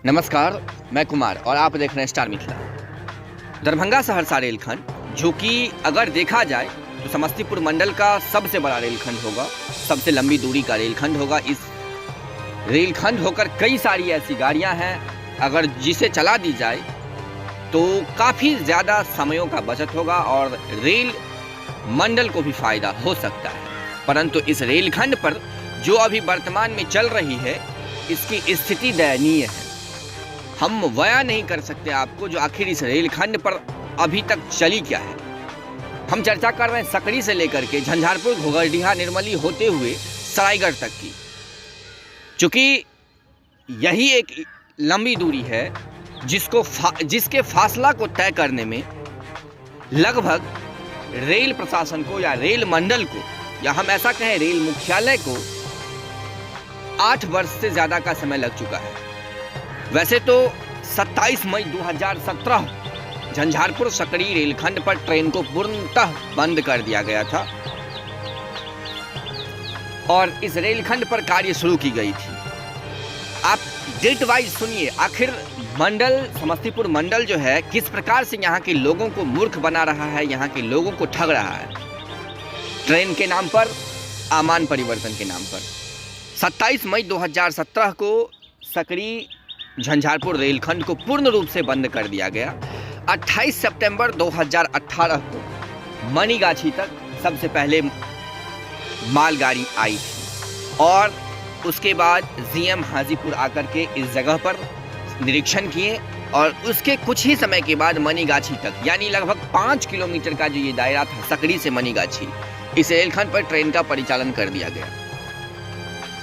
नमस्कार, मैं कुमार और आप देख रहे हैं स्टार मिथिला। दरभंगा सहरसा रेलखंड, जो कि अगर देखा जाए तो समस्तीपुर मंडल का सबसे बड़ा रेलखंड होगा, सबसे लंबी दूरी का रेलखंड होगा। इस रेलखंड होकर कई सारी ऐसी गाड़ियां हैं, अगर जिसे चला दी जाए तो काफ़ी ज़्यादा समयों का बचत होगा और रेल मंडल को भी फ़ायदा हो सकता है। परंतु इस रेलखंड पर जो अभी वर्तमान में चल रही है, इसकी स्थिति दयनीय है। हम बयां नहीं कर सकते आपको जो आखिर इस रेलखंड पर अभी तक चली क्या है। हम चर्चा कर रहे हैं सकड़ी से लेकर के झंझारपुर, घोघरडीहा, निर्मली होते हुए सरायगढ़ तक की, चूँकि यही एक लंबी दूरी है जिसके फासला को तय करने में लगभग रेल प्रशासन को या रेल मंडल को, या हम ऐसा कहें रेल मुख्यालय को 8 वर्ष से ज़्यादा का समय लग चुका है। वैसे तो 27 मई 2017 झंझारपुर सकड़ी रेलखंड पर ट्रेन को पूर्णतः बंद कर दिया गया था और इस रेलखंड पर कार्य शुरू की गई थी। आप डेट वाइज सुनिए, आखिर मंडल, समस्तीपुर मंडल जो है किस प्रकार से यहाँ के लोगों को मूर्ख बना रहा है, यहाँ के लोगों को ठग रहा है ट्रेन के नाम पर, आमान परिवर्तन के नाम पर। 27 मई 2017 को सकड़ी झंझारपुर रेलखंड को पूर्ण रूप से बंद कर दिया गया। 28 सितंबर 2018 को मनीगाछी तक सबसे पहले मालगाड़ी आई थी और उसके बाद जीएम हाजीपुर आकर के इस जगह पर निरीक्षण किए और उसके कुछ ही समय के बाद मनीगाछी तक, यानी लगभग 5 किलोमीटर का जो ये दायरा था सकड़ी से मनीगाछी, इस रेलखंड पर ट्रेन का परिचालन कर दिया गया।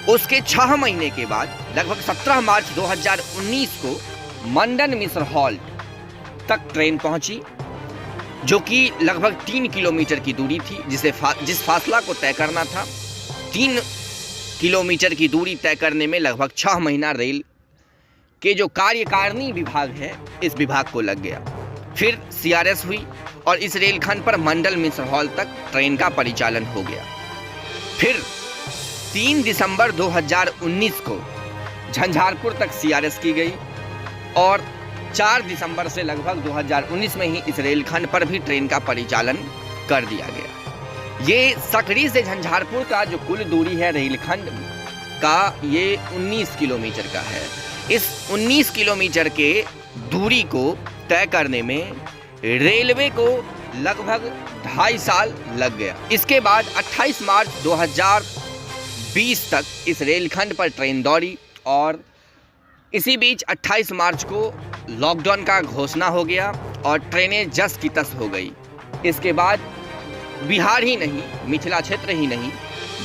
उसके 6 महीने के बाद लगभग 17 मार्च 2019 को मंडन मिश्र हॉल्ट तक ट्रेन पहुंची, जो कि लगभग 3 किलोमीटर की दूरी थी। जिस फासला को तय करना था, 3 किलोमीटर की दूरी तय करने में लगभग 6 महीना रेल के जो कार्यकारिणी विभाग है, इस विभाग को लग गया। फिर सीआरएस हुई और इस रेलखंड पर मंडल मिश्र हॉल तक ट्रेन का परिचालन हो गया। फिर 3 दिसंबर 2019 को झंझारपुर तक सीआरएस की गई और 4 दिसंबर से लगभग 2019 में ही इस रेलखंड पर भी ट्रेन का परिचालन कर दिया गया। ये सकड़ी से झंझारपुर का जो कुल दूरी है रेलखंड का, ये 19 किलोमीटर का है। इस 19 किलोमीटर के दूरी को तय करने में रेलवे को लगभग 2.5 साल लग गया। इसके बाद 28 मार्च 2020 तक इस रेलखंड पर ट्रेन दौड़ी और इसी बीच 28 मार्च को लॉकडाउन का घोषणा हो गया और ट्रेनें जस की तस हो गई। इसके बाद बिहार ही नहीं, मिथिला क्षेत्र ही नहीं,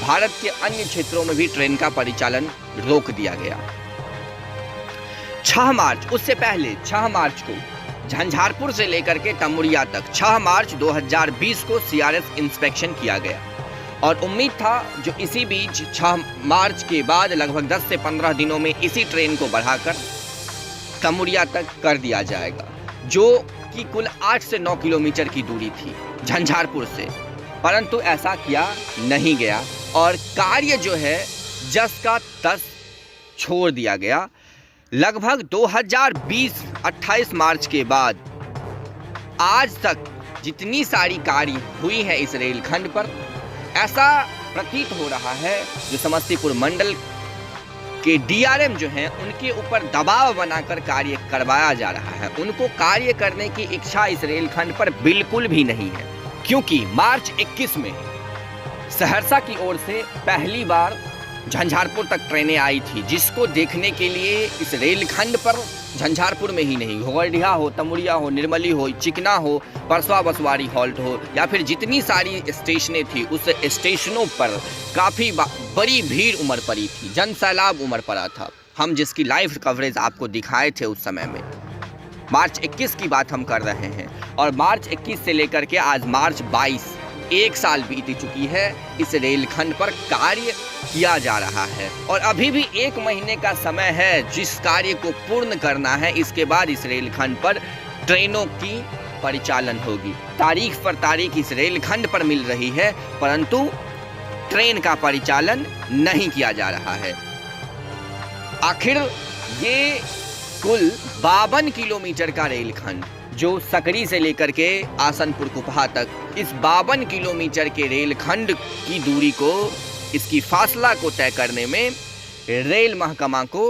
भारत के अन्य क्षेत्रों में भी ट्रेन का परिचालन रोक दिया गया। 6 मार्च, उससे पहले 6 मार्च को झंझारपुर से लेकर के तमुरिया तक 6 मार्च 2020 को सीआरएस इंस्पेक्शन किया गया और उम्मीद था जो इसी बीच 6 मार्च के बाद लगभग 10 से 15 दिनों में इसी ट्रेन को बढ़ाकर तमुरिया तक कर दिया जाएगा, जो कि कुल 8 से 9 किलोमीटर की दूरी थी झंझारपुर से। परंतु ऐसा किया नहीं गया और कार्य जो है जस का तस छोड़ दिया गया। लगभग 2020 28 मार्च के बाद आज तक जितनी सारी कार्य हुई है इस रेलखंड पर, ऐसा प्रतीत हो रहा है जो समस्तीपुर मंडल के डीआरएम जो हैं, उनके ऊपर दबाव बनाकर कार्य करवाया जा रहा है। उनको कार्य करने की इच्छा इस रेलखंड पर बिल्कुल भी नहीं है, क्योंकि मार्च 21 में सहरसा की ओर से पहली बार झंझारपुर तक ट्रेनें आई थी, जिसको देखने के लिए इस रेलखंड पर झंझारपुर में ही नहीं, घोघरडीहा हो, तमुरिया हो, निर्मली हो, चिकना हो, परसवा बसवाड़ी हॉल्ट हो, या फिर जितनी सारी स्टेशनें थी, उस स्टेशनों पर काफ़ी बड़ी भीड़ उमड़ पड़ी थी, जनसैलाब उमड़ पड़ा था। हम जिसकी लाइव कवरेज आपको दिखाए थे उस समय में, मार्च 21 की बात हम कर रहे हैं और मार्च 21 से लेकर के आज मार्च 22, 1 साल बीत चुकी है। इस रेलखंड पर कार्य किया जा रहा है और अभी भी 1 महीने का समय है जिस कार्य को पूर्ण करना है। इसके बाद इस रेलखंड पर ट्रेनों की परिचालन होगी। तारीख पर तारीख इस रेलखंड पर मिल रही है, परंतु ट्रेन का परिचालन नहीं किया जा रहा है। आखिर ये कुल 52 किलोमीटर का रेलखंड जो सकरी से लेकर के आसनपुर कुपहा तक, इस 52 किलोमीटर के रेलखंड की दूरी को, इसकी फासला को तय करने में रेल महकमा को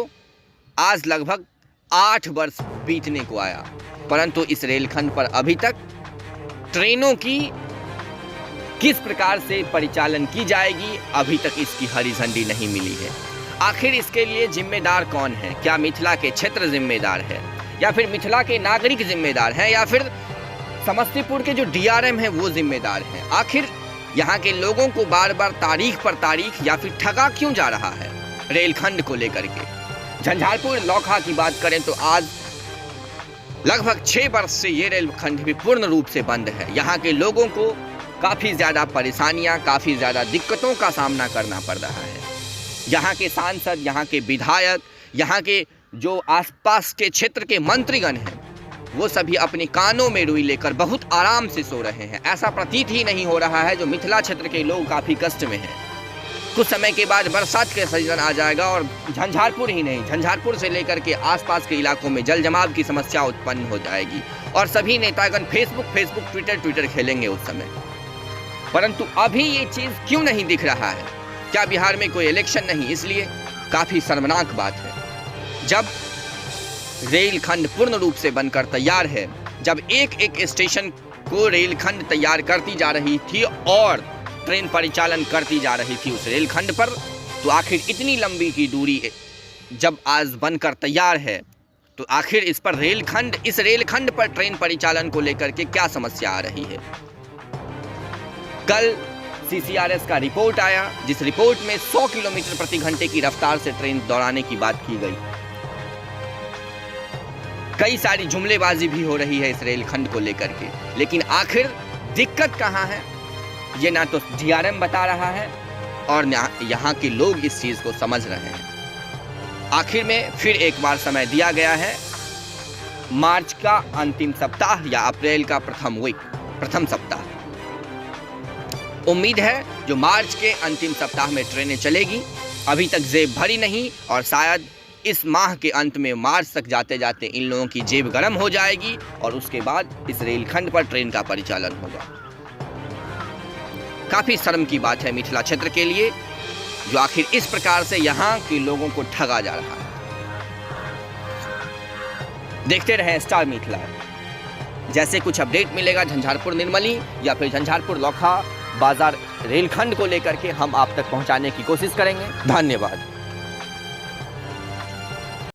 आज लगभग 8 वर्ष बीतने को आया, परंतु इस रेलखंड पर अभी तक ट्रेनों की किस प्रकार से परिचालन की जाएगी, अभी तक इसकी हरी झंडी नहीं मिली है। आखिर इसके लिए जिम्मेदार कौन है? क्या मिथिला के क्षेत्र जिम्मेदार है, या फिर मिथिला के नागरिक जिम्मेदार हैं, या फिर समस्तीपुर के जो डीआरएम हैं वो जिम्मेदार हैं? आखिर यहाँ के लोगों को बार बार तारीख पर तारीख या फिर ठगा क्यों जा रहा है रेलखंड को लेकर के? झंझारपुर लौखा की बात करें तो आज लगभग 6 वर्ष से ये रेलखंड भी पूर्ण रूप से बंद है। यहाँ के लोगों को काफ़ी ज़्यादा परेशानियाँ, काफ़ी ज़्यादा दिक्कतों का सामना करना पड़ रहा है। यहाँ के सांसद, यहाँ के विधायक, यहाँ के जो आसपास के क्षेत्र के मंत्रीगण हैं, वो सभी अपने कानों में रुई लेकर बहुत आराम से सो रहे हैं। ऐसा प्रतीत ही नहीं हो रहा है। जो मिथिला क्षेत्र के लोग काफ़ी कष्ट में हैं। कुछ समय के बाद बरसात का सीजन आ जाएगा और झंझारपुर ही नहीं, झंझारपुर से लेकर के आसपास के इलाकों में जल जमाव की समस्या उत्पन्न हो जाएगी और सभी नेतागण फेसबुक, ट्विटर खेलेंगे उस समय। परंतु अभी ये चीज़ क्यों नहीं दिख रहा है? क्या बिहार में कोई इलेक्शन नहीं? इसलिए काफ़ी शर्मनाक बात है। जब रेलखंड पूर्ण रूप से बनकर तैयार है, जब एक स्टेशन को रेलखंड तैयार करती जा रही थी और ट्रेन परिचालन करती जा रही थी उस रेलखंड पर, तो आखिर इतनी लंबी की दूरी जब आज बनकर तैयार है, तो आखिर इस रेलखंड पर ट्रेन परिचालन को लेकर के क्या समस्या आ रही है? कल CCRS का रिपोर्ट आया, जिस रिपोर्ट में 100 किलोमीटर प्रति घंटे की रफ्तार से ट्रेन दौड़ाने की बात की गई। कई सारी जुमलेबाजी भी हो रही है इस रेलखंड को लेकर के, लेकिन आखिर दिक्कत कहाँ है ये ना तो DRM बता रहा है और ना यहाँ के लोग इस चीज़ को समझ रहे हैं। आखिर में फिर एक बार समय दिया गया है, मार्च का अंतिम सप्ताह या अप्रैल का प्रथम सप्ताह। उम्मीद है जो मार्च के अंतिम सप्ताह में ट्रेनें चलेगी। अभी तक जेब भरी नहीं और शायद इस माह के अंत में मार्च तक जाते जाते इन लोगों की जेब गर्म हो जाएगी और उसके बाद इस रेलखंड पर ट्रेन का परिचालन होगा। काफ़ी शर्म की बात है मिथिला क्षेत्र के लिए, जो आखिर इस प्रकार से यहाँ के लोगों को ठगा जा रहा है। देखते रहें स्टार मिथिला। जैसे कुछ अपडेट मिलेगा झंझारपुर निर्मली या फिर झंझारपुर लौखा बाजार रेलखंड को लेकर के, हम आप तक पहुंचाने की कोशिश करेंगे। धन्यवाद।